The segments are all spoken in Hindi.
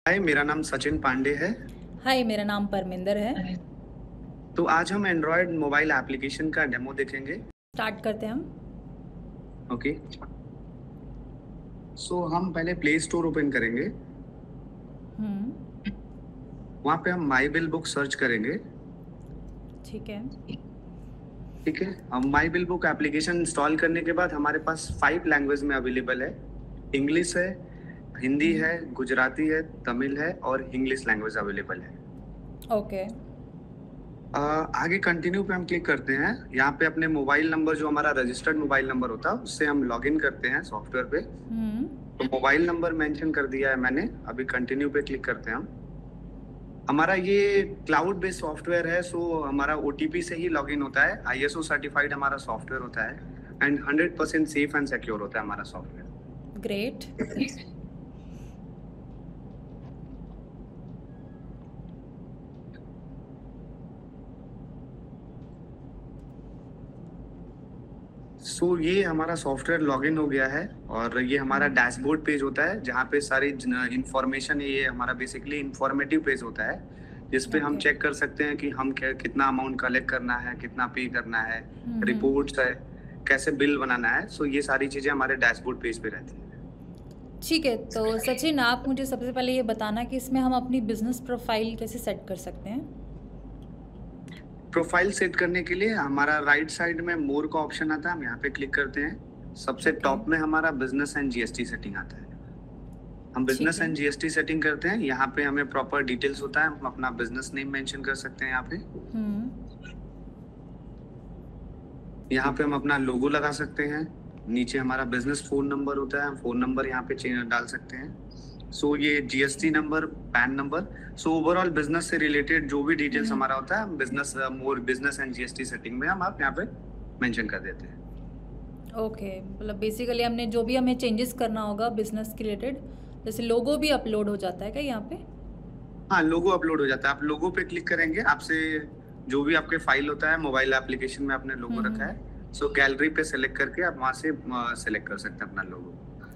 हाय, मेरा नाम सचिन पांडे है। हाय, मेरा नाम परमिंदर है। तो आज हम एंड्रॉयड मोबाइल एप्लीकेशन का डेमो देखेंगे। स्टार्ट करते हैं हम। ओके। सो हम पहले प्ले स्टोर ओपन करेंगे। हम्म। वहाँ पे हम माई बिल बुक सर्च करेंगे। ठीक है। ठीक है। हम my bill book application install करने के बाद हमारे पास 5 लैंग्वेज में अवेलेबल है। इंग्लिश है, हिंदी है, गुजराती है, तमिल है और इंग्लिश लैंग्वेज अवेलेबल है। ओके। आगे कंटिन्यू पे हम क्लिक करते हैं। यहाँ पे अपने मोबाइल नंबर, जो हमारा रजिस्टर्ड मोबाइल नंबर होता है, उससे हम लॉगिन करते हैं सॉफ्टवेयर पे। तो मोबाइल नंबर मेंशन कर दिया है मैंने। अभी कंटिन्यू पे क्लिक करते हैं हम। हमारा ये क्लाउड बेस्ड सॉफ्टवेयर है, सो हमारा ओटीपी से ही लॉगिन होता है। आईएसओ सर्टिफाइड हमारा सॉफ्टवेयर होता है एंड 100% सेफ एंड सिक्योर होता है हमारा सॉफ्टवेयर। ग्रेट। ये हमारा सॉफ्टवेयर लॉगिन हो गया है और ये हमारा डैशबोर्ड पेज होता है जहाँ पे सारी इंफॉर्मेशन है। ये हमारा बेसिकली इंफॉर्मेटिव पेज होता है जिसपे हम चेक कर सकते हैं कि हम कितना अमाउंट कलेक्ट करना है, कितना पे करना है, रिपोर्ट्स है, कैसे बिल बनाना है। ये सारी चीजें हमारे डैशबोर्ड पेज पे रहती है। ठीक है, तो सचिन आप मुझे सबसे पहले ये बताना कि इसमें हम अपनी बिजनेस प्रोफाइल कैसे सेट कर सकते हैं। प्रोफाइल सेट करने के लिए हमारा राइट साइड में मोर का ऑप्शन आता है, हम यहाँ पे क्लिक करते हैं। सबसे टॉप में हमारा बिजनेस एंड जीएसटी सेटिंग आता है। हम बिजनेस एंड जीएसटी सेटिंग करते हैं। यहाँ पे हमें प्रॉपर डिटेल्स होता है। हम अपना बिजनेस नेम मेंशन कर सकते हैं यहाँ पे। यहाँ पे हम अपना लोगो लगा सकते हैं। नीचे हमारा बिजनेस फोन नंबर होता है, हम फोन नंबर यहाँ पे डाल सकते हैं। ये GST number, pan number, overall business से रिलेटेड जो भी डिटेल्स हमारा होता है, हम business more business and GST setting में हम आप यहाँ पे मेंशन कर देते हैं। ओके, मतलब बेसिकली हमने जो भी हमें चेंजेस करना होगा बिजनेस के रिलेटेड, जैसे लोगो भी अपलोड हो जाता है क्या यहाँ पे? हाँ, लोगो अपलोड हो जाता है। आप लोगो पे क्लिक करेंगे, आपसे जो भी आपके फाइल होता है, मोबाइल एप्लीकेशन में आपने लोगो रखा है, गैलरी पे सेलेक्ट करके आप वहाँ से सेलेक्ट कर सकते हैं अपना लोगो।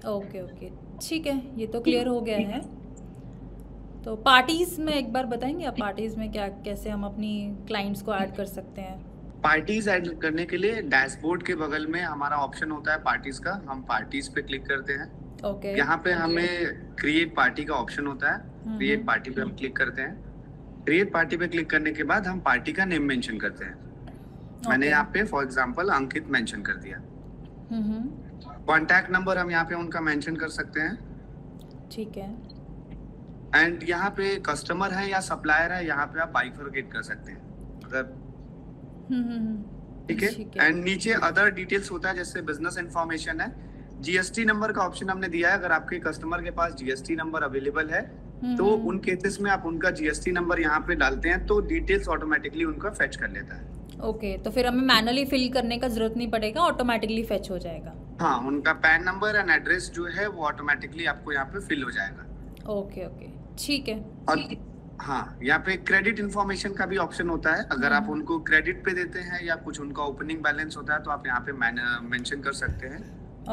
ओके ओके, ठीक है, ये तो क्लियर हो गया है। तो पार्टीज में एक बार बताएंगे आप, पार्टीज में क्या कैसे हम अपनी क्लाइंट्स को ऐड कर सकते हैं? पार्टीज ऐड करने के लिए डैशबोर्ड के बगल में हमारा ऑप्शन होता है पार्टीज का। हम पार्टीज पे क्लिक करते हैं। ओके। यहाँ पे हमें क्रिएट पार्टी का ऑप्शन होता है। क्रिएट पार्टी पे हम क्लिक करते हैं। क्रिएट पार्टी पे क्लिक करने के बाद हम पार्टी का नेम मेंशन करते हैं। मैंने यहाँ पे फॉर एग्जांपल अंकित मेंशन कर दिया। कॉन्टैक्ट नंबर हम यहाँ पे उनका मेंशन कर सकते हैं। ठीक है। एंड यहाँ पे कस्टमर है या सप्लायर है, यहाँ पे आप बाइफरकेट कर सकते हैं अगर। ठीक है। एंड नीचे अदर डिटेल्स होता है, जैसे बिजनेस इंफॉर्मेशन है, जीएसटी नंबर का ऑप्शन हमने दिया है। अगर आपके कस्टमर के पास जीएसटी नंबर अवेलेबल है तो उन केसेस में आप उनका जीएसटी नंबर यहाँ पे डालते हैं तो डिटेल्स ऑटोमेटिकली उनका फेच कर लेता है। ओके, तो फिर हमें मैनुअली फिल करने का जरूरत नहीं पड़ेगा, ऑटोमेटिकली फेच हो जाएगा। हाँ, उनका पैन नंबर एंड एड्रेस जो है वो ऑटोमेटिकली आपको यहाँ पे फिल हो जाएगा। ओके ओके, ठीक है। और हाँ, यहाँ पे क्रेडिट इन्फॉर्मेशन का भी ऑप्शन होता है। अगर आप उनको क्रेडिट पे देते हैं या कुछ उनका ओपनिंग बैलेंस होता है तो आप यहाँ पे मेंशन कर सकते हैं।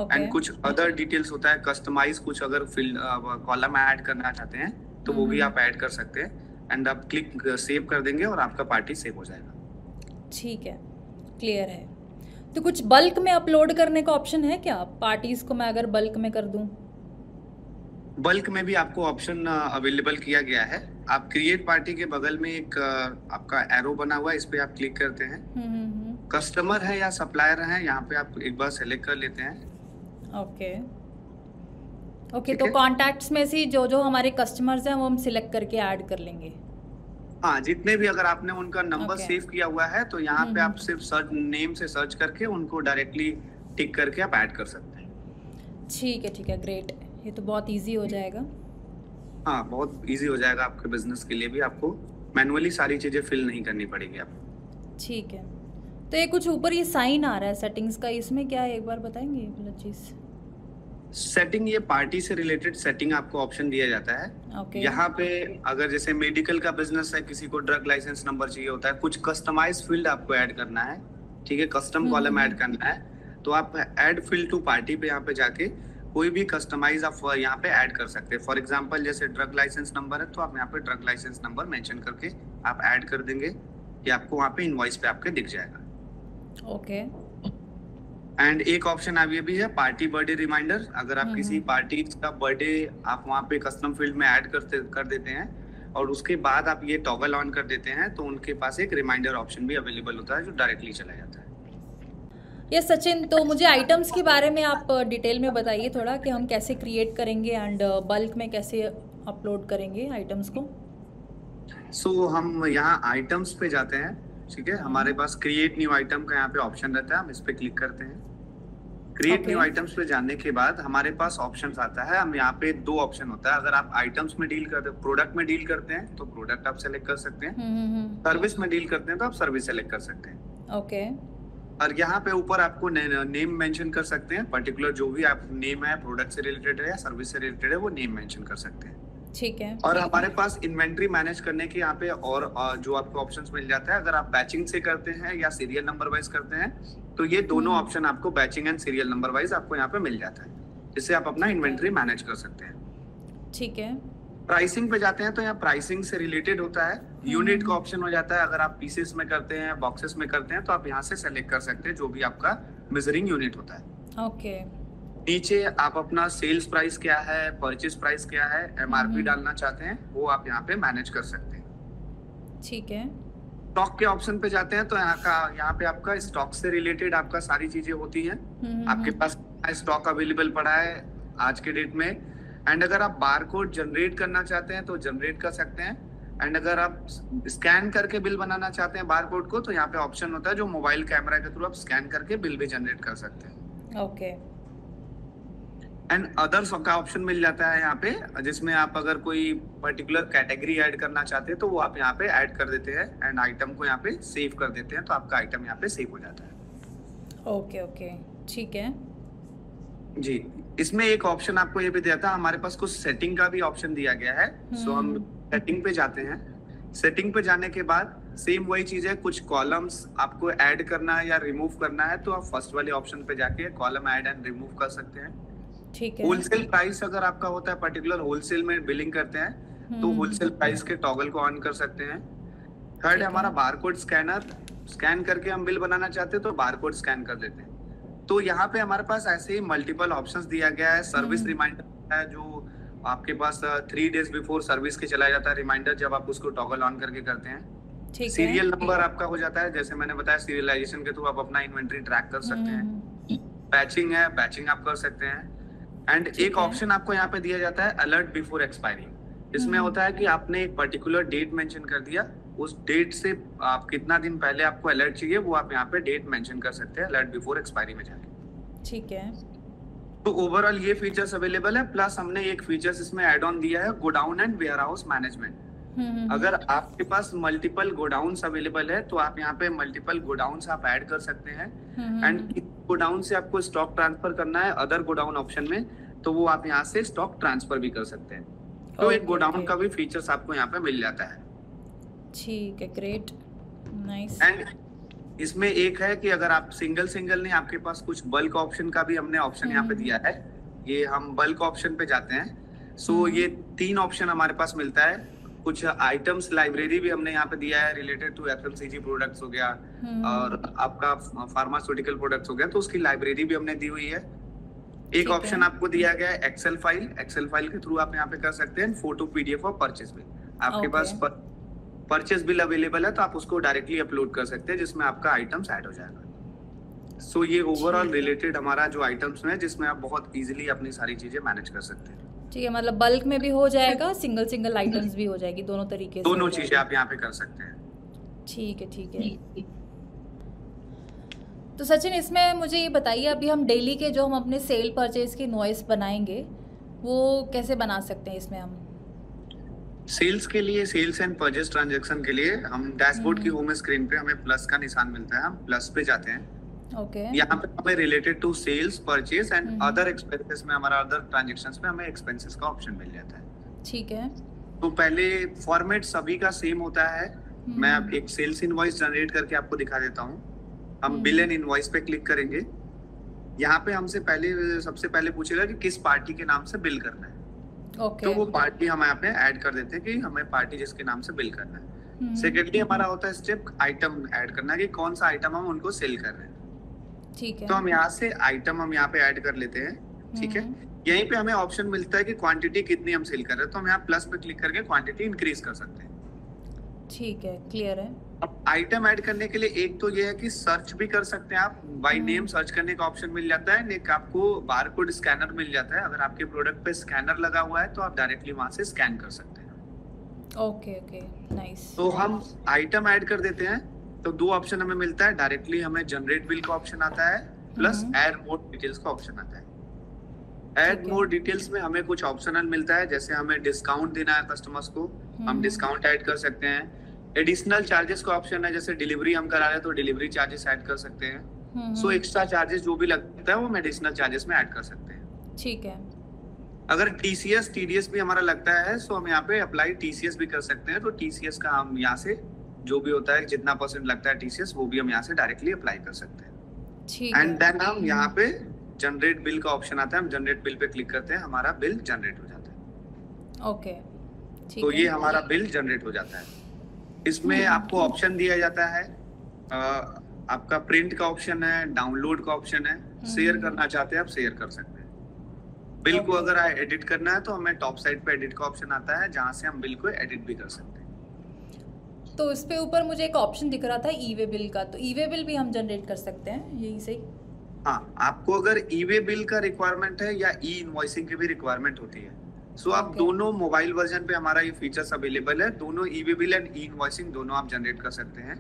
एंड कुछ अदर डिटेल्स होता है, कस्टमाइज कुछ अगर फिल कॉलम ऐड करना चाहते हैं तो वो भी आप ऐड कर सकते हैं। एंड आप क्लिक सेव कर देंगे और आपका पार्टी सेव हो जाएगा। ठीक है, क्लियर है। तो कुछ बल्क में अपलोड करने का ऑप्शन है क्या? पार्टीज को मैं अगर बल्क में कर दूं? बल्क में भी आपको ऑप्शन अवेलेबल किया गया है। आप क्रिएट पार्टी के बगल में एक आपका एरो बना हुआ है, इस पे आप क्लिक करते हैं। कस्टमर है या सप्लायर है, यहाँ पे आप एक बार सेलेक्ट कर लेते हैं। ओके ओके, तो कॉन्टैक्ट्स में से जो जो हमारे कस्टमर्स हैं वो हम सिलेक्ट करके ऐड कर लेंगे। हाँ, जितने भी अगर आपने उनका नंबर सेव किया हुआ है तो यहाँ पे आप सिर्फ सर्च नेम से सर्च करके उनको डायरेक्टली टिक करके आप ऐड कर सकते हैं। ठीक है, ग्रेट। ये तो बहुत इजी हो जाएगा। हाँ, बहुत इजी हो जाएगा आपके बिजनेस के लिए भी। आपको मैनुअली सारी चीजें फिल नहीं करनी पड़ेगी आपको। ठीक है। तो ये कुछ ऊपर ये साइन आ रहा है सेटिंग्स का, इसमें क्या है एक बार बताएंगे मतलब चीज? सेटिंग, ये पार्टी से रिलेटेड सेटिंग आपको ऑप्शन दिया जाता है। यहाँ पे अगर जैसे मेडिकल का बिजनेस है, किसी को ड्रग लाइसेंस नंबर चाहिए होता है, कुछ कस्टमाइज फील्ड आपको ऐड करना है। ठीक है, कस्टम कॉलम ऐड करना है तो आप ऐड फील्ड टू पार्टी पे यहाँ पे जाके कोई भी कस्टमाइज आप यहाँ पे ऐड कर सकते हैं। फॉर एग्जांपल जैसे ड्रग लाइसेंस नंबर है तो आप यहाँ पे ड्रग लाइसेंस नंबर मेंशन करके आप ऐड कर देंगे कि आपको वहाँ पे इनवॉइस पे आपके दिख जाएगा। ओके। एंड एक ऑप्शन अब ये भी है पार्टी बर्थडे रिमाइंडर। अगर आप किसी पार्टी का बर्थडे आप वहाँ पे कस्टम फील्ड में ऐड कर देते हैं और उसके बाद आप ये टॉगल ऑन कर देते हैं तो उनके पास एक रिमाइंडर ऑप्शन भी अवेलेबल होता है जो डायरेक्टली चला जाता है। ये सचिन, तो मुझे आइटम्स के बारे में आप डिटेल में बताइए थोड़ा कि हम कैसे क्रिएट करेंगे एंड बल्क में कैसे अपलोड करेंगे आइटम्स को। सो हम यहाँ आइटम्स पे जाते हैं, ठीक है। हमारे पास क्रिएट न्यू आइटम का यहाँ पे ऑप्शन रहता है, हम इस पे क्लिक करते हैं। क्रिएट न्यू आइटम्स पे जाने के बाद हमारे पास ऑप्शंस आता है। हम यहाँ पे 2 ऑप्शन होता है। अगर आप आइटम्स में डील करते हैं, प्रोडक्ट में डील करते हैं तो प्रोडक्ट आप सेलेक्ट कर सकते हैं। सर्विस में डील करते हैं तो आप सर्विस सेलेक्ट कर सकते हैं। ओके। और यहाँ पे ऊपर आपको नेम मेंशन कर सकते हैं, पर्टिकुलर जो भी आप नेम है, प्रोडक्ट से रिलेटेड है या सर्विस से रिलेटेड है, वो नेम मेंशन कर सकते हैं। ठीक है। और हमारे पास इन्वेंट्री मैनेज करने के यहाँ पे और जो आपको ऑप्शंस मिल जाता है। अगर आप बैचिंग से करते हैं या सीरियल नंबर वाइज करते हैं तो ये दोनों ऑप्शन आपको batching and serial number wise आपको यहाँ पे मिल जाता है, जिससे आप अपना इन्वेंट्री मैनेज कर सकते हैं। ठीक है। प्राइसिंग पे जाते हैं तो यहाँ प्राइसिंग से रिलेटेड होता है। यूनिट का ऑप्शन हो जाता है। अगर आप पीसेस में करते हैं, बॉक्सेस में करते हैं तो आप यहाँ से सेलेक्ट कर सकते हैं जो भी आपका मेजरिंग यूनिट होता है। ओके। नीचे आप अपना सेल्स प्राइस क्या है, परचेज प्राइस क्या है, एमआरपी डालना चाहते हैं वो आप यहाँ पे मैनेज कर सकते हैं। ठीक है। स्टॉक के ऑप्शन पे जाते हैं तो यहाँ पे आपका स्टॉक से रिलेटेड आपका सारी चीजें होती हैं। आपके पास स्टॉक अवेलेबल पड़ा है आज के डेट में। एंड अगर आप बारकोड जनरेट करना चाहते हैं तो जनरेट कर सकते हैं। एंड अगर आप स्कैन करके बिल बनाना चाहते हैं बारकोड को तो यहाँ पे ऑप्शन होता है जो मोबाइल कैमरा के थ्रू आप स्कैन करके बिल भी जनरेट कर सकते हैं। ओके। एंड अदर्स का ऑप्शन मिल जाता है यहाँ पे, जिसमें आप अगर कोई पर्टिकुलर कैटेगरी ऐड करना चाहते हैं तो वो आप यहाँ पे ऐड कर देते हैं एंड आइटम को यहाँ पे सेव कर देते हैं तो आपका आइटम यहाँ पे सेव हो जाता है। ओके ओके, ठीक है जी। इसमें एक ऑप्शन आपको ये भी दिया था, हमारे पास कुछ सेटिंग का भी ऑप्शन दिया गया है। सो हम सेटिंग पे जाते हैं। सेटिंग पे जाने के बाद सेम वही चीज है, कुछ कॉलम्स आपको ऐड करना है या रिमूव करना है तो आप फर्स्ट वाले ऑप्शन पे जाके कॉलम ऐड एंड रिमूव कर सकते हैं। ठीक है। होलसेल प्राइस अगर आपका होता है, पर्टिकुलर होलसेल में बिलिंग करते हैं तो होलसेल प्राइस के टॉगल को ऑन कर सकते हैं। थर्ड है हमारा बारकोड स्कैनर, स्कैन करके हम बिल बनाना चाहते हैं तो बारकोड स्कैन कर देते हैं। तो यहाँ पे हमारे पास ऐसे ही मल्टीपल ऑप्शंस दिया गया है। सर्विस रिमाइंडर है जो आपके पास 3 डेज बिफोर सर्विस के चला जाता है रिमाइंडर, जब आप उसको टॉगल ऑन करके करते हैं। सीरियल नंबर आपका हो जाता है, जैसे मैंने बताया सीरियलाइजेशन के थ्रू आप अपना इन्वेंट्री ट्रैक कर सकते हैं। बैचिंग है, बैचिंग आप कर सकते हैं। एंड एक ऑप्शन आपको यहाँ पे दिया जाता है अलर्ट बिफोर एक्सपायरी। इसमें होता है कि आपने एक पर्टिकुलर डेट मेंशन कर दिया, उस डेट से आप कितना दिन पहले आपको अलर्ट चाहिए वो आप यहाँ पे डेट मेंशन कर सकते हैं अलर्ट बिफोर एक्सपायरी में जाके। ठीक है। तो ओवरऑल ये फीचर्स अवेलेबल है। प्लस हमने एक फीचर्स इसमें ऐड ऑन दिया है, godown and warehouse management. अगर आपके पास मल्टीपल गोडाउन्स अवेलेबल है तो आप यहाँ पे मल्टीपल गोडाउन्स आप ऐड कर सकते हैं। एंड गोडाउन से आपको स्टॉक ट्रांसफर करना है अदर गोडाउन ऑप्शन में तो वो आप यहाँ से स्टॉक ट्रांसफर भी कर सकते हैं। तो एक गोडाउन का भी फीचर्स आपको यहाँ पे मिल जाता है। ठीक है, ग्रेट, नाइस। एंड इसमें एक है कि अगर आप सिंगल नहीं, आपके पास कुछ बल्क ऑप्शन का भी हमने ऑप्शन यहाँ पे दिया है। ये हम बल्क ऑप्शन पे जाते हैं। सो ये 3 ऑप्शन हमारे पास मिलता है। कुछ आइटम्स लाइब्रेरी भी हमने यहाँ पे दिया है रिलेटेड टू एफएमसीजी प्रोडक्ट्स हो गया और आपका फार्मास्यूटिकल प्रोडक्ट्स हो गया, तो उसकी लाइब्रेरी भी हमने दी हुई है। एक ऑप्शन आपको दिया गया है एक्सेल फाइल के थ्रू आप यहाँ पे कर सकते हैं। फोटो पीडीएफ और परचेज बिल, आपके पास परचेज बिल अवेलेबल है तो आप उसको डायरेक्टली अपलोड कर सकते हैं जिसमें आपका आइटम्स ऐड हो जाएगा। सो ये ओवरऑल रिलेटेड हमारा जो आइटम्स में जिसमें आप बहुत इजीली अपनी सारी चीजें मैनेज कर सकते हैं। ठीक है, मतलब बल्क में भी हो जाएगा, सिंगल आइटम्स भी हो जाएगी, दोनों तरीके से दोनों चीजें आप यहाँ पे कर सकते हैं। ठीक है। तो सचिन, इसमें मुझे ये बताइए, अभी हम डेली के जो हम अपने सेल परचेज की इनवॉइस बनाएंगे वो कैसे बना सकते हैं? इसमें हम सेल्स के लिए, सेल्स एंड परचेज ट्रांजैक्शन के लिए हम डैशबोर्ड की होम स्क्रीन पे हमें प्लस का निशान मिलता है, हम प्लस पे जाते हैं। ओके। यहाँ पे हमें related to sales purchase and other expenses में हमारा अदर ट्रांजैक्शंस में हमें एक्सपेंसेस का ऑप्शन मिल जाता है। ठीक है। तो पहले फॉर्मेट सभी का सेम होता है। मैं अब एक सेल्स इनवॉइस जनरेट करके आपको दिखा देता हूँ। हम बिल एंड इनवॉइस पे क्लिक करेंगे। यहाँ पे हमसे सबसे पहले पूछेगा कि किस पार्टी के नाम से बिल करना है। तो वो पार्टी हम यहाँ पे ऐड कर देते हैं कि हमें पार्टी जिसके नाम से बिल करना है। सेकेंडली हमारा होता है स्टेप आइटम ऐड करना, कि कौन सा आइटम हम उनको सेल कर रहे हैं। ठीक है। तो हम यहाँ से आइटम हम यहाँ पे ऐड कर लेते हैं। ठीक है, यहीं पे हमें ऑप्शन मिलता है कि क्वांटिटी कितनी हम सेल कर रहे हैं, तो हम यहाँ प्लस पे क्लिक करके क्वांटिटी इंक्रीज कर सकते हैं। ठीक है, क्लियर है। अब आइटम ऐड करने के लिए एक तो ये है कि सर्च भी कर सकते हैं आप, बाय नेम सर्च करने का ऑप्शन मिल जाता है। एक आपको बारकोड स्कैनर मिल जाता है, अगर आपके प्रोडक्ट पे स्कैनर लगा हुआ है तो आप डायरेक्टली वहां से स्कैन कर सकते हैं। Okay okay, nice. तो हम आइटम ऐड कर देते हैं, तो दो ऑप्शन हमें मिलता है, डायरेक्टली हमें जनरेट बिल का ऑप्शन आता है, प्लस ऐड मोर डिटेल्स का ऑप्शन आता है। ऐड मोर डिटेल्स में हमें कुछ ऑप्शनल मिलता है, जैसे हमें डिस्काउंट देना है कस्टमर्स को, हम डिस्काउंट ऐड कर सकते हैं। एडिशनल चार्जेस का ऑप्शन है, जैसे डिलीवरी हम करा रहे हैं तो डिलीवरी चार्जेस ऐड कर सकते हैं। सो एक्स्ट्रा चार्जेस जो भी लगता है वो हम एडिशनल चार्जेस में ऐड कर सकते हैं। ठीक है। अगर टीसीएस टीडीएस भी हमारा लगता है सो हम यहाँ पे अप्लाई टीसीएस भी कर सकते हैं। तो टीसीएस का हम यहाँ से जो भी होता है, जितना % लगता है टीसीएस, वो भी हम यहाँ से डायरेक्टली अप्लाई कर सकते हैं। ठीक है। एंड देन हम यहाँ पे जनरेट बिल का ऑप्शन आता है, हम जनरेट बिल पे क्लिक करते हैं, हमारा बिल जनरेट हो जाता है। ओके, ठीक तो है। ये हमारा बिल जनरेट हो जाता है। इसमें आपको ऑप्शन दिया जाता है, आपका प्रिंट का ऑप्शन है, डाउनलोड का ऑप्शन है, शेयर करना चाहते हैं आप शेयर कर सकते हैं। बिल को अगर एडिट करना है तो हमें टॉप साइड पे एडिट का ऑप्शन आता है, जहां से हम बिल को एडिट भी कर सकते हैं। तो इस पे ऊपर मुझे एक ऑप्शन दिख रहा था ई वे बिल का, तो ई वे बिल भी हम जनरेट कर सकते हैं यही सही? हाँ, आपको अगर ई वे बिल का रिक्वायरमेंट है या ई इनवॉइसिंग की भी रिक्वायरमेंट होती है, सो आप दोनों मोबाइल वर्जन पे हमारा ये फीचर्स अवेलेबल है। दोनों e way bill and e invoicing दोनों आप जनरेट कर सकते हैं।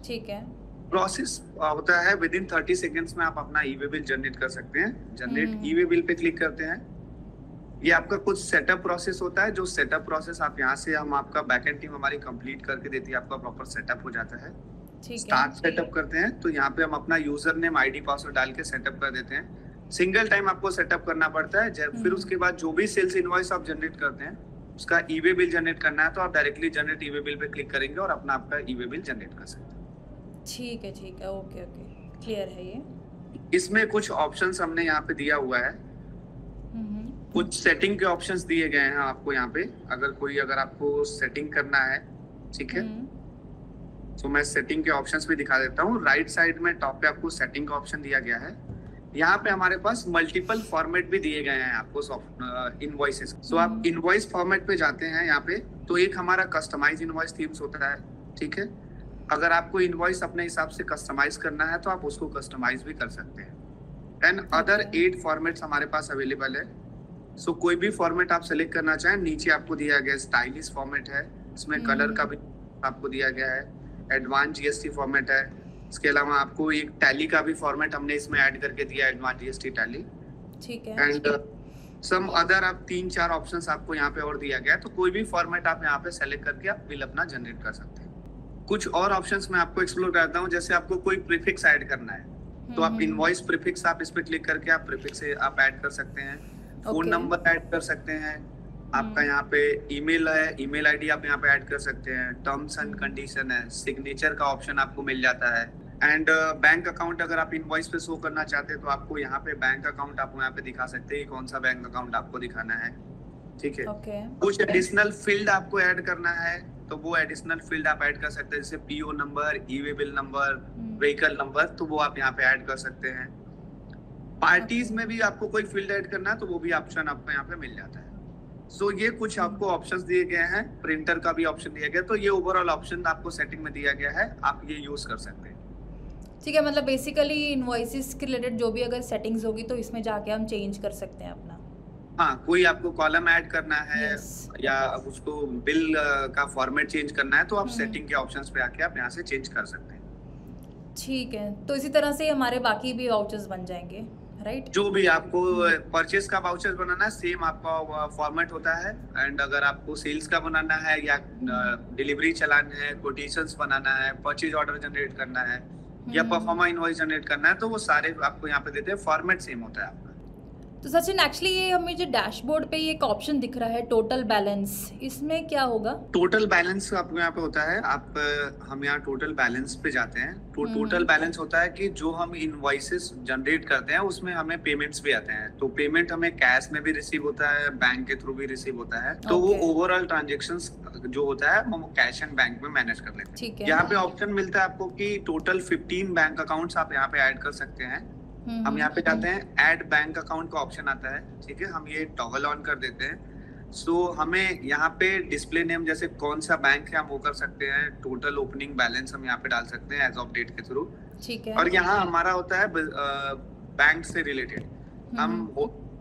ठीक है। प्रोसेस होता है विद इन 30 सेकेंड्स में आप अपना ई वे बिल जनरेट कर सकते हैं। जनरेट ई वे बिल पे क्लिक करते हैं, ये आपका कुछ सेटअप प्रोसेस होता है, जो सेटअप प्रोसेस आप यहाँ से हम आपका बैकएंड टीम हमारी कंप्लीट करके देती है, आपका प्रॉपर सेटअप हो जाता है। स्टार्ट सेटअप करते हैं तो यहाँ पे हम अपना यूजर नेम आईडी पासवर्ड डाल के सेटअप कर देते हैं। सिंगल टाइम आपको सेटअप करना पड़ता है। फिर उसके बाद जो भी सेल्स इनवॉइस आप जनरेट करते हैं उसका ई वे बिल जनरेट करना है, तो आप डायरेक्टली जनरेट ई वे बिल पे क्लिक करेंगे और अपना आपका ई वे बिल जनरेट कर सकते हैं। ठीक है, ठीक है, ओके ओके, क्लियर है ये। इसमें कुछ ऑप्शंस हमने यहाँ पे दिया हुआ है, कुछ सेटिंग के ऑप्शंस दिए गए हैं आपको यहाँ पे। अगर आपको सेटिंग करना है, ठीक है, तो मैं सेटिंग के ऑप्शंस भी दिखा देता हूँ। राइट साइड में टॉप पे आपको सेटिंग का ऑप्शन दिया गया है। यहाँ पे हमारे पास मल्टीपल फॉर्मेट भी दिए गए हैं आपको इनवॉइसेस। सो आप इनवॉइस फॉर्मेट पे जाते हैं यहाँ पे, तो एक हमारा कस्टमाइज इनवॉइस थीम्स होता है, ठीक है। अगर आपको इनवॉइस अपने हिसाब से कस्टमाइज करना है तो आप उसको कस्टमाइज भी कर सकते हैं। एंड अदर 8 फॉर्मेट्स हमारे पास अवेलेबल है। सो कोई भी फॉर्मेट आप सेलेक्ट करना चाहें, नीचे आपको दिया गया स्टाइलिश फॉर्मेट है, इसमें कलर का भी आपको दिया गया है। एडवांस जीएसटी फॉर्मेट है। इसके अलावा आपको एक टैली का भी फॉर्मेट हमने इसमें ऐड करके दिया है, एडवांस जीएसटी टैली, ठीक है। एंड सम अदर आप 3-4 ऑप्शंस आपको यहाँ पे और दिया गया है। तो कोई भी फॉर्मेट आप यहाँ पे सेलेक्ट करके आप बिल अपना जनरेट कर सकते हैं। कुछ और ऑप्शंस मैं आपको एक्सप्लोर करता हूँ, जैसे आपको कोई प्रीफिक्स ऐड करना है तो आप इनवॉइस प्रीफिक्स आप इस पे क्लिक करके आप प्रीफिक्स आप ऐड कर सकते हैं। फोन नंबर ऐड कर सकते हैं। आपका यहाँ पे ईमेल है, ईमेल आईडी आप यहाँ पे ऐड कर सकते हैं। टर्म्स एंड कंडीशन है, सिग्नेचर का ऑप्शन आपको मिल जाता है। एंड बैंक अकाउंट अगर आप इनवॉइस पे शो करना चाहते हैं तो आपको यहाँ पे बैंक अकाउंट आप यहाँ पे दिखा सकते हैं, कौन सा बैंक अकाउंट आपको दिखाना है, ठीक है। कुछ एडिशनल फील्ड आपको ऐड करना है तो वो एडिशनल फील्ड आप ऐड कर सकते हैं, जैसे PO number, e way bill number, vehicle number, तो वो आप यहाँ पे ऐड कर सकते हैं। पार्टीज में भी आपको कोई फील्ड ऐड करना है तो वो भी ऑप्शन आपको यहाँ पे मिल जाता है। सो ये कुछ आपको ऑप्शंस दिए गए हैं। प्रिंटर का भी ऑप्शन दिया गया, तो ये ओवरऑल ऑप्शन आपको सेटिंग में दिया गया है, आप ये यूज कर सकते हैं। ठीक है, मतलब बेसिकली इनवॉइसेस के रिलेटेड जो भी अगर सेटिंग्स होगी तो इसमें जाके हम चेंज कर सकते हैं अपना। हाँ, कोई आपको कॉलम ऐड करना है या उसको बिल का फॉर्मेट चेंज करना है तो आप सेटिंग के ऑप्शंस पे आके आप यहाँ से चेंज कर सकते हैं। ठीक है, तो इसी तरह से हमारे बाकी भी वाउचर्स बन जाएंगे, राइट? जो भी आपको परचेस का वाउचर बनाना है सेम आपका फॉर्मेट होता है। एंड अगर आपको सेल्स का बनाना है या डिलीवरी चलाना है, कोटेशंस बनाना है, परचेज ऑर्डर जनरेट करना है या परफॉर्मा इनवॉइस जनरेट करना है, तो वो सारे आपको यहाँ पे देते हैं, फॉर्मेट सेम होता है आपका। तो सचिन एक्चुअली ये हमें जो डैशबोर्ड पे ये एक ऑप्शन दिख रहा है टोटल बैलेंस, इसमें क्या होगा? टोटल बैलेंस आपको यहाँ पे होता है, हम यहाँ टोटल बैलेंस पे जाते हैं तो टोटल बैलेंस होता है कि जो हम इनवॉइसेस जनरेट करते हैं उसमें हमें पेमेंट्स भी आते हैं। तो पेमेंट हमें कैश में भी रिसीव होता है, बैंक के थ्रू भी रिसीव होता है। तो वो ओवरऑल ट्रांजेक्शंस जो होता है हम कैश एंड बैंक में मैनेज कर लेते हैं। यहाँ पे ऑप्शन मिलता है आपको कि टोटल 15 बैंक अकाउंट्स आप यहाँ पे ऐड कर सकते हैं। हम यहाँ पे जाते हैं, ऐड बैंक अकाउंट का ऑप्शन आता है, ठीक है, हम ये टॉगल ऑन कर देते हैं। सो हमें यहाँ पे डिस्प्ले नेम जैसे कौन सा बैंक है हम वो कर सकते हैं, टोटल ओपनिंग बैलेंस हम यहाँ पे डाल सकते हैं एज ऑफ डेट के थ्रू, ठीक है। और यहाँ हमारा होता है बैंक से रिलेटेड, हम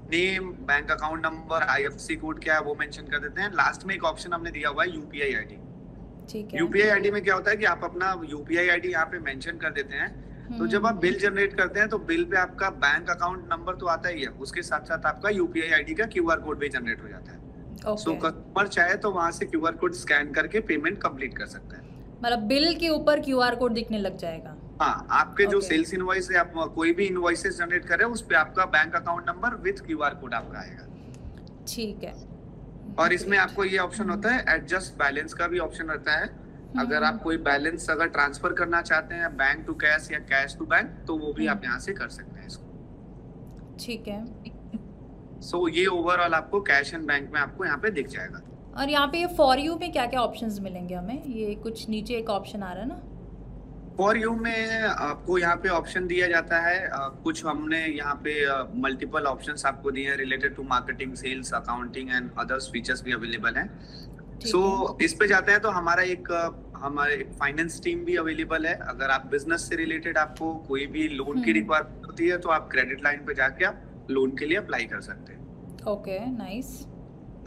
name, bank account number, IFSC code क्या है वो मेंशन कर देते हैं। लास्ट में एक ऑप्शन हमने दिया हुआ है UPI ID, ठीक है। UPI ID में क्या होता है कि आप अपना UPI ID यहाँ पे मेंशन कर देते हैं। तो जब आप बिल जनरेट करते हैं तो बिल पे आपका बैंक अकाउंट नंबर तो आता ही है, उसके साथ साथ आपका UPI ID का QR कोड भी जनरेट हो जाता है। सो कस्टमर चाहे तो वहां से QR कोड स्कैन करके पेमेंट कंप्लीट कर सकता है। मतलब बिल के ऊपर QR कोड दिखने लग जाएगा। हाँ, आपके जो सेल्स इनवॉइस है, आप कोई भी इनवॉइसेस जनरेट कर रहे हैं उस पे आपका bank account number with QR code आपका आएगा, ठीक है। और इसमें आपको ये ऑप्शन होता है, एडजस्ट बैलेंस का भी ऑप्शन रहता है। अगर आप कोई बैलेंस अगर ट्रांसफर करना चाहते हैं बैंक टू कैश या कैश टू बैंक, तो वो भी आप यहाँ से कर सकते हैं इसको, ठीक है। सो ये ओवरऑल आपको कैश एंड बैंक में आपको यहाँ पे दिख जाएगा। और यहाँ पे फॉर यू में क्या क्या ऑप्शंस मिलेंगे हमें? ये कुछ नीचे एक ऑप्शन आ रहा है ना, फॉर यू में आपको यहाँ पे ऑप्शन दिया जाता है, कुछ हमने यहाँ पे मल्टीपल ऑप्शंस आपको दिए हैं related to marketing, sales, accounting and others features भी अवेलेबल हैं। सो इस पे जाते हैं तो हमारे फाइनेंस टीम भी अवेलेबल है। अगर आप बिजनेस से रिलेटेड आपको कोई भी लोन की रिक्वायरमेंट होती है तो आप क्रेडिट लाइन पे जाके आप लोन के लिए अप्लाई कर सकते हैं। Okay, nice.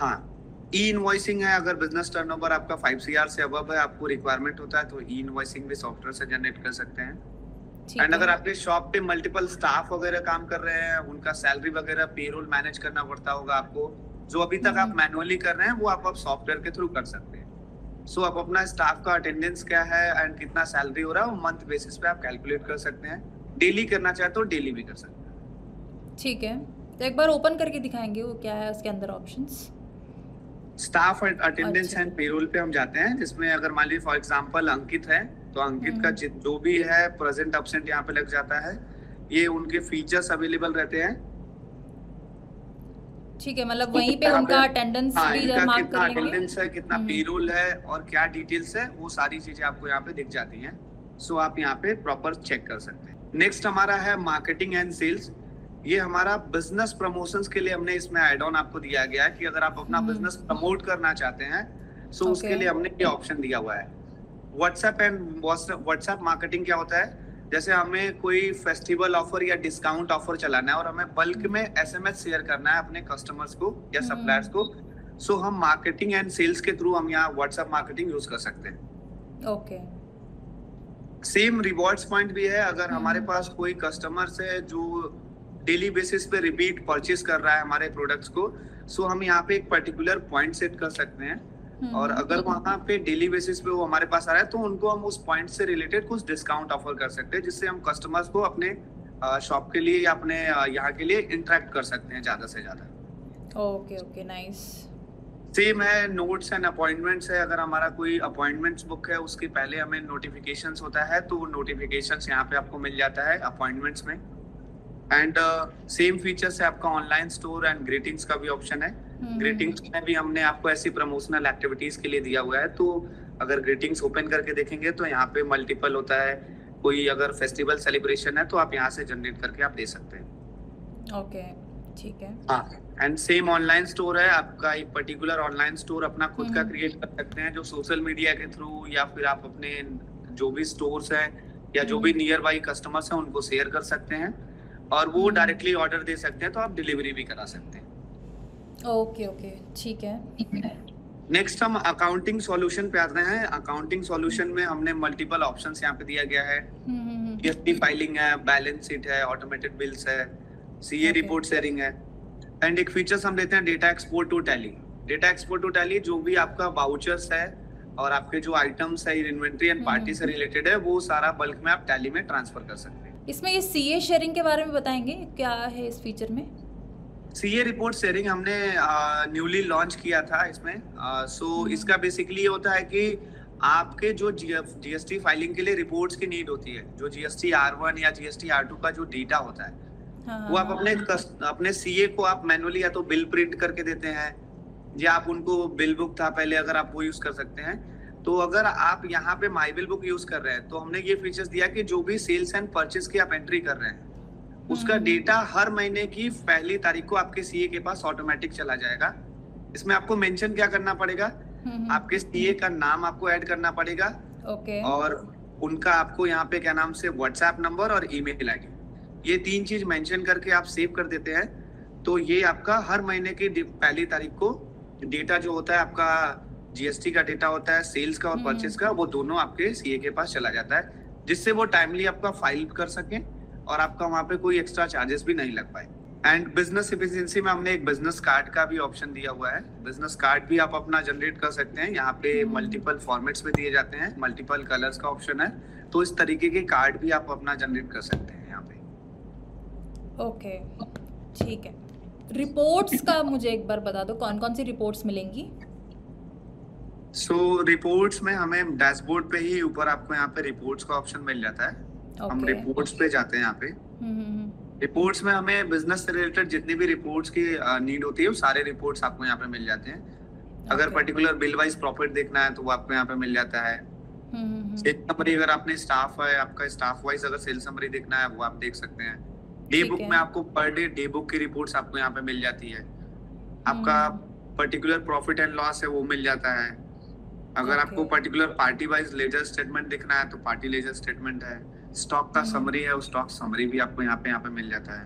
हाँ, ई इनवॉइसिंग है, अगर बिजनेस टर्नओवर आपका 5 CR से अबव है, आपको रिक्वायरमेंट होता है तो ई इनवॉइसिंग भी सॉफ्टवेयर से जनरेट कर सकते हैं। एंड अगर आपके शॉप पे मल्टीपल स्टाफ वगैरह काम कर रहे हैं, उनका सैलरी वगैरह पेरोल मैनेज करना पड़ता होगा आपको, जो अभी तक आप मैनुअली कर रहे हैं वो आप सॉफ्टवेयर के थ्रू कर सकते हैं। सो आप अपना स्टाफ का अटेंडेंस क्या है एंड कितना सैलरी हो रहा है वो मंथ बेसिस पे आप कैलकुलेट कर सकते हैं। डेली करना चाहे तो डेली भी कर सकते हैं, ठीक है। तो एक बार ओपन करके दिखाएंगे वो क्या है उसके अंदर options? Staff attendance and payroll पे हम जाते हैं, जिसमें अगर मान लीजिए फॉर एग्जांपल अंकित है तो अंकित का जो भी है प्रेजेंट एब्सेंट यहाँ पे लग जाता है। ये उनके फीचर्स अवेलेबल रहते हैं, ठीक है, मतलब वहीं पे उनका अटेंडेंस भी मार्क कर लेंगे, अटेंडेंस है, कितना पेरोल है और क्या डिटेल्स है, वो सारी चीजें आपको यहाँ पे दिख जाती हैं। सो आप यहाँ पे प्रॉपर चेक कर सकते हैं। नेक्स्ट हमारा है मार्केटिंग एंड सेल्स। ये हमारा बिजनेस प्रमोशंस के लिए हमने इसमें ऐड ऑन आपको दिया गया है कि अगर आप अपना बिजनेस प्रमोट करना चाहते हैं सो उसके लिए हमने ये ऑप्शन दिया हुआ है। व्हाट्सएप मार्केटिंग क्या होता है, जैसे हमें कोई फेस्टिवल ऑफर या डिस्काउंट ऑफर चलाना है और हमें बल्क में SMS शेयर करना है अपने कस्टमर्स को या सप्लायर्स को, सो हम मार्केटिंग एंड सेल्स के थ्रू हम यहाँ व्हाट्सएप मार्केटिंग यूज कर सकते हैं। ओके। सेम रिवॉर्ड्स पॉइंट भी है, अगर हमारे पास कोई कस्टमर्स है जो डेली बेसिस पे रिपीट परचेस कर रहा है हमारे प्रोडक्ट्स को, सो हम यहाँ पे एक पर्टिकुलर पॉइंट सेट कर सकते हैं, और अगर वहां पे डेली बेसिस पे वो हमारे पास आ रहा है तो उनको हम उस पॉइंट से रिलेटेड कुछ डिस्काउंट ऑफर कर सकते हैं, जिससे हम कस्टमर्स को अपने शॉप के लिए या अपने यहाँ के लिए इंटरेक्ट कर सकते हैं ज्यादा से ज्यादा। Okay okay, nice. सेम है नोट्स एंड अपॉइंटमेंट्स है, अगर हमारा कोई अपॉइंटमेंट्स बुक है उसके पहले हमें नोटिफिकेशंस होता है तो वो नोटिफिकेशंस यहाँ पे आपको मिल जाता है अपॉइंटमेंट्स में। एंड सेम फीचर्स है आपका ऑनलाइन स्टोर एंड ग्रीटिंग्स का भी ऑप्शन है। ग्रीटिंग्स में भी हमने आपको ऐसी प्रमोशनल एक्टिविटीज के लिए दिया हुआ है, तो अगर ग्रीटिंग्स ओपन करके देखेंगे तो यहाँ पे मल्टीपल होता है, कोई अगर फेस्टिवल सेलिब्रेशन है तो आप यहाँ से जनरेट करके आप दे सकते हैं। ओके, ठीक है। हाँ, एंड सेम ऑनलाइन स्टोर है आपका, एक पर्टिकुलर ऑनलाइन स्टोर अपना खुद का क्रिएट कर सकते हैं जो सोशल मीडिया के थ्रू या फिर आप अपने जो भी स्टोर्स है या जो भी नियर बाई कस्टमर्स हैं उनको शेयर कर सकते हैं और वो डायरेक्टली ऑर्डर दे सकते हैं, तो आप डिलीवरी भी करा सकते हैं। ओके ओके, ठीक है। नेक्स्ट हम अकाउंटिंग सॉल्यूशन पे आते हैं। अकाउंटिंग सॉल्यूशन में हमने मल्टीपल ऑप्शंस यहाँ पे दिया गया है। जीएसटी फाइलिंग है, बैलेंस शीट है, ऑटोमेटेड बिल्स है, सीए रिपोर्ट शेयरिंग है, एंड एक फीचर्स हम देते हैं data export to Tally. Data export to Tally जो भी आपका वाउचर्स है और आपके जो आइटम्स है इन्वेंट्री एंड पार्टी से रिलेटेड है वो सारा बल्क में आप टैली में ट्रांसफर कर सकते हैं। इसमें ये सीए शेयरिंग के बारे में बताएंगे, क्या है इस फीचर में? सीए रिपोर्ट शेयरिंग हमने न्यूली लॉन्च किया था इसमें। सो इसका बेसिकली ये होता है कि आपके जो जीएसटी फाइलिंग के लिए रिपोर्ट्स की नीड होती है, जो जीएसटी R1 या जीएसटी R2 का जो डेटा होता है, वो आप अपने सीए को आप मैनुअली या तो बिल प्रिंट करके देते हैं, या आप उनको बिल बुक था पहले, अगर आप वो यूज कर सकते हैं। तो अगर आप यहाँ पे माई बिल बुक यूज कर रहे हैं तो हमने ये फीचर्स दिया कि जो भी सेल्स एंड परचेज की आप एंट्री कर रहे हैं उसका डेटा हर महीने की पहली तारीख को आपके सीए के पास ऑटोमेटिक चला जाएगा। इसमें आपको मेंशन क्या करना पड़ेगा, आपके सीए का नाम आपको ऐड करना पड़ेगा, और उनका आपको यहाँ पे क्या नाम से व्हाट्सएप नंबर और ईमेल आईडी, ये 3 चीज मेंशन करके आप सेव कर देते हैं। तो ये आपका हर महीने की पहली तारीख को डेटा जो होता है आपका जीएसटी का डेटा होता है, सेल्स का और परचेज का, वो दोनों आपके सीए के पास चला जाता है, जिससे वो टाइमली आपका फाइल कर सके और आपका वहां पे कोई एक्स्ट्रा चार्जेस भी नहीं लग पाए। एंड बिजनेस एफिशिएंसी में हमने एक बिजनेस कार्ड का भी ऑप्शन दिया हुआ है। बिजनेस कार्ड भी आप अपना जनरेट कर सकते हैं, यहाँ पे मल्टीपल फॉर्मेट्स में दिए जाते हैं, मल्टीपल कलर्स का ऑप्शन है, तो इस तरीके के कार्ड भी आप अपना जनरेट कर सकते हैं यहाँ पे। ओके, ठीक है। रिपोर्ट्स का मुझे एक बार बता दो, कौन कौन सी रिपोर्ट्स मिलेंगी? सो रिपोर्ट्स में हमें डैशबोर्ड पे ही ऊपर आपको यहाँ पे रिपोर्ट्स का ऑप्शन मिल जाता है। हम रिपोर्ट्स पे जाते हैं यहाँ पे। रिपोर्ट्स में हमें बिजनेस से रिलेटेड जितनी भी रिपोर्ट्स की नीड होती है वो सारे रिपोर्ट्स आपको यहाँ पे मिल जाते हैं। अगर पर्टिकुलर बिल वाइज प्रॉफिट देखना है तो वो आपको यहाँ पे मिल जाता है। सेल समरी, अगर आपने स्टाफ है, आपका स्टाफ वाइज अगर सेल समरी देखना है वो आप देख सकते हैं। डे बुक में आपको पर डे बुक की रिपोर्ट्स आपको यहाँ पे मिल जाती है। आपका पर्टिकुलर प्रॉफिट एंड लॉस है वो मिल जाता है। अगर आपको particular party wise ledger statement देखना है तो पार्टी लेजर स्टेटमेंट है। स्टॉक का समरी है, वो स्टॉक समरी भी आपको यहाँ पे मिल जाता है।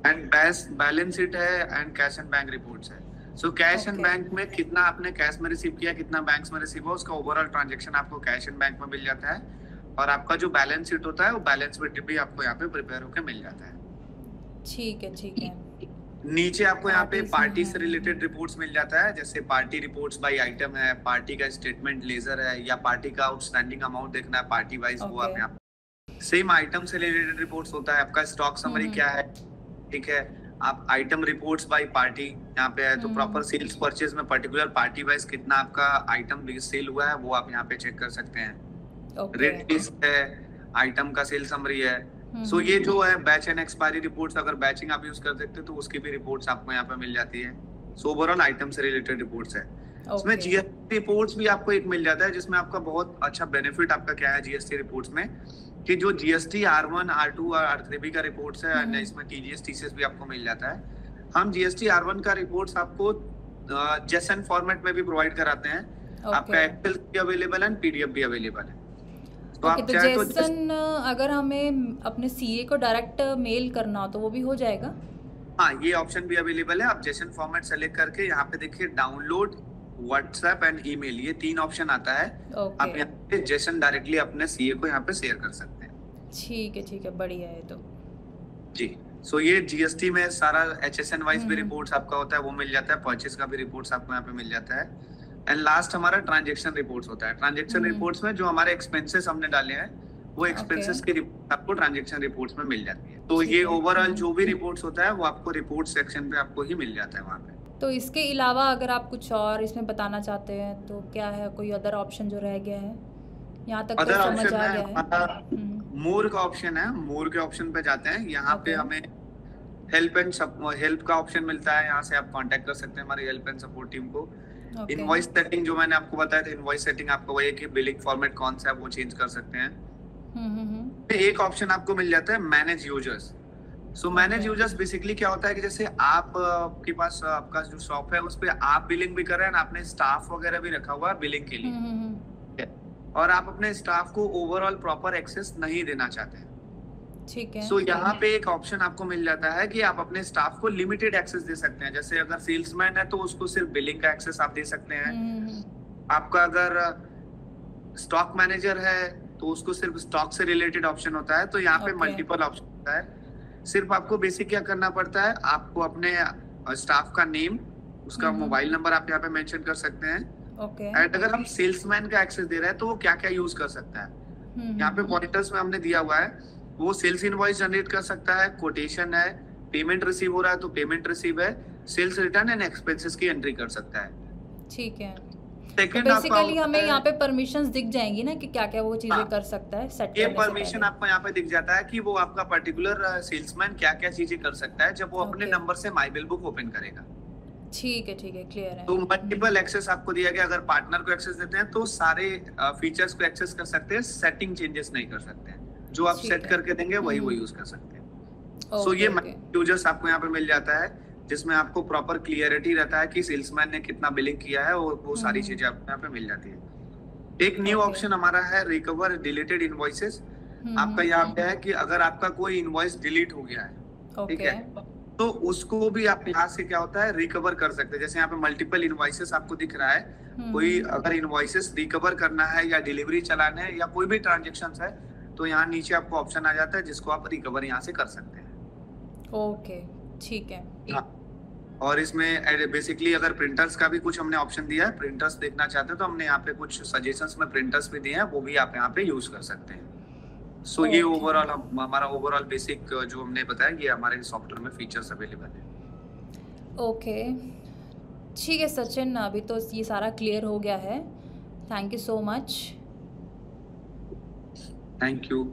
एंड बैलेंस शीट है and cash and bank reports है। सो कैश एंड बैंक में कितना आपने कैश में रिसीव किया, कितना बैंक्स में रिसीव हुआ, उसका ओवरऑल ट्रांजैक्शन आपको कैश एंड बैंक में मिल जाता है। और आपका जो बैलेंस शीट होता है वो बैलेंस शीट भी आपको यहाँ पे प्रिपेयर होकर मिल जाता है। ठीक है, ठीक है। नीचे आपको यहाँ पे पार्टी से रिलेटेड रिपोर्ट्स मिल जाता है, जैसे पार्टी रिपोर्ट्स बाय आइटम है, पार्टी का स्टेटमेंट लेजर है, या पार्टी का आउटस्टैंडिंग अमाउंट देखना है पार्टी वाइज, वो आप यहाँ सेम आइटम से रिलेटेड रिपोर्ट्स होता है। आपका स्टॉक समरी क्या है, ठीक है। आप आइटम रिपोर्ट्स बाय पार्टी यहाँ पे है, तो प्रॉपर सेल्स परचेज में पर्टिकुलर पार्टी वाइज कितना आपका आइटम सेल हुआ है वो आप यहाँ पे चेक कर सकते हैं। रेट लिस्ट है, आइटम का सेल समरी है। सो ये जो है बैच एंड एक्सपायरी रिपोर्ट्स, अगर बैचिंग आप यूज कर सकते हैं तो उसकी भी रिपोर्ट्स आपको यहाँ पे मिल जाती है। सो ओवरऑल आइटम से रिलेटेड रिपोर्ट्स है। उसमें जीएसटी रिपोर्ट्स भी आपको एक मिल जाता है, जिसमें आपका बहुत अच्छा बेनिफिट आपका क्या है जीएसटी रिपोर्ट्स में, कि जो जीएसटी R1, R2 और R3 का रिपोर्ट्स है, इसमें टीजीएस टीसीएस भी आपको मिल जाता है। हम जीएसटी R1 का रिपोर्ट्स आपको जेसन फॉर्मेट में भी प्रोवाइड कराते हैं। आपका एक्सेल भी अवेलेबल है, पीडीएफ भी अवेलेबल है। तो जेसन अगर हमें अपने सीए को डायरेक्ट मेल करना हो तो वो भी हो जाएगा? हाँ, ये ऑप्शन भी अवेलेबल है। आप जेसन फॉर्मेट सेलेक्ट करके यहाँ पे देखिए डाउनलोड, व्हाट्सएप एंड ईमेल, ये 3 ऑप्शन आता है। आप यहाँ पे जेसन डायरेक्टली अपने सीए को यहाँ पे शेयर कर सकते हैं। ठीक है, ठीक है, बढ़िया है। तो जी, सो ये जीएसटी में सारा एचएसएन वाइज भी रिपोर्ट्स आपका होता है, वो मिल जाता है। परचेज का भी रिपोर्ट्स आपको यहाँ पे मिल जाता है। एंड लास्ट हमारा ट्रांजैक्शन रिपोर्ट्स होता है। ट्रांजैक्शन रिपोर्ट्स में जो हमारे एक्सपेंसेस हमने डाले हैं वो एक्सपेंसेस की रिपोर्ट आपको ट्रांजैक्शन रिपोर्ट्स में मिल जाती है। तो ये ओवरऑल जो भी रिपोर्ट्स होता है वो आपको रिपोर्ट सेक्शन पे आपको ही मिल जाता है वहाँ पे। तो इसके अलावा अगर आप कुछ और इसमें बताना चाहते हैं तो क्या है, कोई अदर ऑप्शन जो रह गया है? यहाँ तक तो समझ आ गया है। मोर का ऑप्शन है, मोर के ऑप्शन पे जाते हैं। यहाँ पे हमें हेल्प का ऑप्शन मिलता है, यहाँ से आप कांटेक्ट कर सकते हैं हमारी हेल्प एंड सपोर्ट टीम को। इनवॉइस सेटिंग जो मैंने आपको बताया था, इनवॉइस सेटिंग आपको वही है कि बिलिंग फॉर्मेट कौन सा है वो चेंज कर सकते हैं। एक ऑप्शन आपको मिल जाता है मैनेज यूजर्स। सो मैनेज यूजर्स बेसिकली क्या होता है कि जैसे आप के पास आपका जो शॉप है उस पे आप बिलिंग भी कर रहे हैं, आपने स्टाफ वगैरह भी रखा हुआ है बिलिंग के लिए, और आप अपने स्टाफ को ओवरऑल प्रॉपर एक्सेस नहीं देना चाहते हैं, ठीक है। सो यहाँ पे एक ऑप्शन आपको मिल जाता है कि आप अपने स्टाफ को लिमिटेड एक्सेस दे सकते हैं। जैसे अगर सेल्समैन है तो उसको सिर्फ बिलिंग का एक्सेस आप दे सकते हैं। आपका अगर स्टॉक मैनेजर है तो उसको सिर्फ स्टॉक से रिलेटेड ऑप्शन होता है। तो यहाँ पे मल्टीपल ऑप्शन होता है। सिर्फ आपको बेसिक क्या करना पड़ता है, आपको अपने स्टाफ का नेम, उसका मोबाइल नंबर आप यहाँ पे मेंशन कर सकते हैं। एंड अगर हम सेल्समैन का एक्सेस दे रहे हैं तो वो क्या क्या यूज कर सकता है, यहाँ पे पॉइंटर्स में हमने दिया हुआ है। वो सेल्स इनवॉइस जनरेट कर सकता है, कोटेशन है, पेमेंट रिसीव हो रहा है तो पेमेंट रिसीव है, सेल्स रिटर्न एंड एक्सपेंसेस की एंट्री कर सकता है। ठीक है। सेकंड तो बेसिकली हमें यहाँ पे परमिशंस दिख जाएंगी ना कि क्या क्या वो चीजें कर सकता है सेट ये करने से परमिशन पहले। आपको यहाँ पे दिख जाता है कि वो आपका पर्टिकुलर सेल्समैन क्या क्या चीजें कर सकता है जब वो अपने नंबर से माई बिल बुक ओपन करेगा। ठीक है, क्लियर है। तो मल्टीपल एक्सेस आपको दिया गया। अगर पार्टनर को एक्सेस देते हैं तो सारे फीचर्स को एक्सेस कर सकते हैं, सेटिंग चेंजेस नहीं कर सकते हैं। जो आप सेट करके देंगे वही वो यूज कर सकते हैं। सो ये यूजर्स आपको यहाँ पे मिल जाता है जिसमें आपको प्रॉपर क्लियरिटी रहता है कि सेल्समैन ने कितना बिलिंग किया है और वो सारी चीजें आपको यहाँ पे मिल जाती है। एक न्यू ऑप्शन हमारा है रिकवर डिलीटेड इनवॉइसेस। आपका यहाँ पे है कि अगर आपका कोई इनवॉइस डिलीट हो गया है, ठीक है, तो उसको भी आप यहाँ से क्या होता है रिकवर कर सकते हैं। जैसे यहाँ पे मल्टीपल इनवॉइसेस आपको दिख रहा है, कोई अगर इनवॉइसेस रिकवर करना है या डिलीवरी चलाना है या कोई भी ट्रांजेक्शन है तो यहाँ नीचे आपको ऑप्शन आ जाता है जिसको आप रिकवर यहाँ से कर सकते हैं। ओके, ठीक है। हाँ, और इसमें बेसिकली अगर प्रिंटर्स का भी कुछ हमने ऑप्शन दिया है, प्रिंटर्स देखना चाहते हैं तो हमने यहाँ पे कुछ सजेशंस में प्रिंटर्स भी दिए हैं, वो भी आप यहाँ पे यूज कर सकते हैं। सो ये ओवरऑल हमारा ओवरऑल बेसिक जो हमने बताया ये हमारे सॉफ्टवेयर में फीचर्स अवेलेबल है। ओके, ठीक है सचिन, अभी तो ये सारा क्लियर हो गया है। Thank you so much. Thank you.